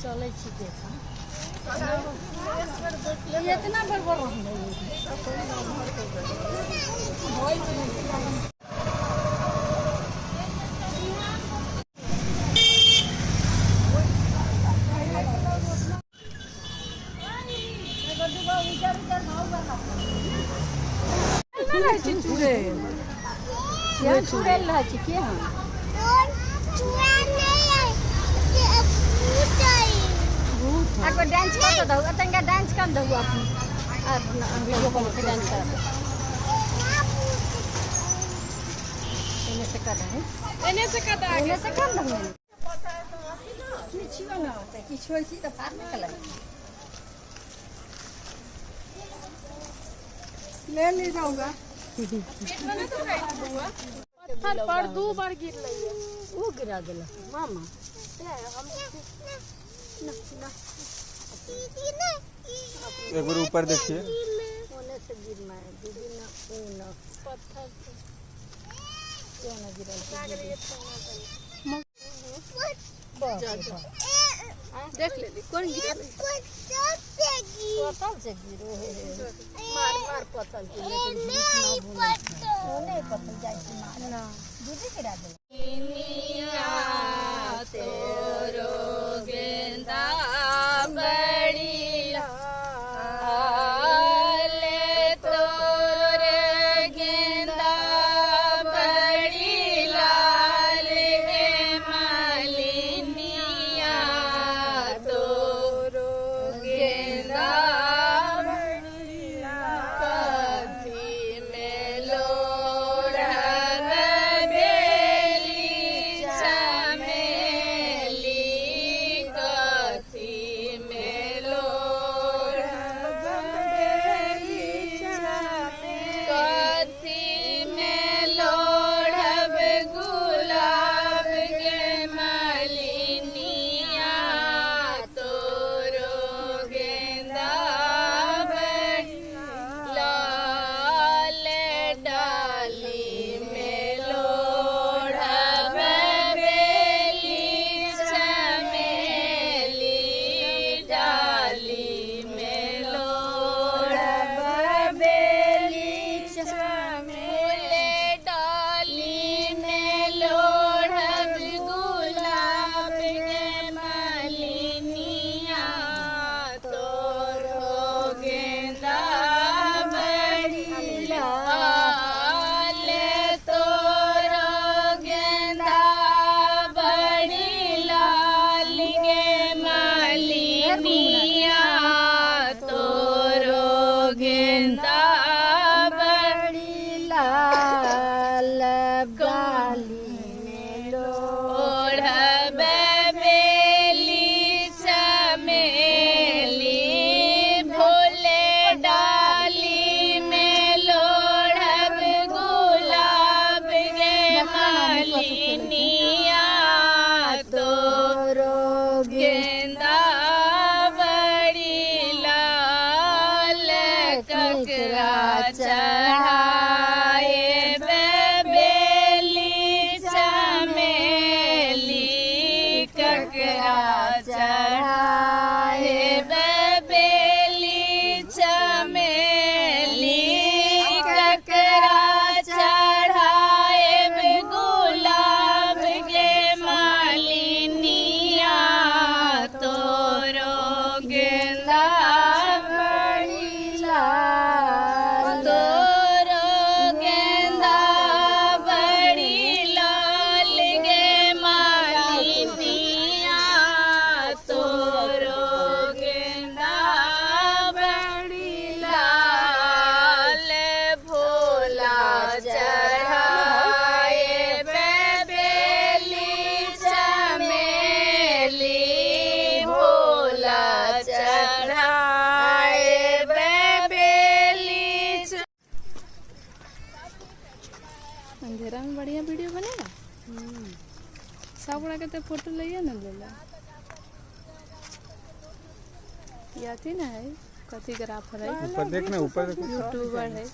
चले इतना बड़ डांस कर दो तंगा डांस कर दो अपन वीडियो कॉल पे डांस कर दो इन्हें से कर रहे हैं इन्हें से कर दो किसी ना होता है किसी चीज तो पार निकल ले जाऊंगा इतना तो पत्थर पर 2 बार गिर लई है वो गिरा देला मामा हम एक बार ऊपर देखिए होने से गिरना है दीदी ना ना पत्थर क्यों ना गिरा देख ले कौन गिरा पत्थर से गिरो मार पत्थर के लेकिन नहीं पत्थर जाए मार ना दीदी गिरा दे तोरो गेंदा अंधेरा में बढ़िया वीडियो बनेगा। सब बड़ा के फोटो लिया ना लेला या थी ना है कथी ग्राफर है ऊपर देखना ऊपर यूट्यूबर है।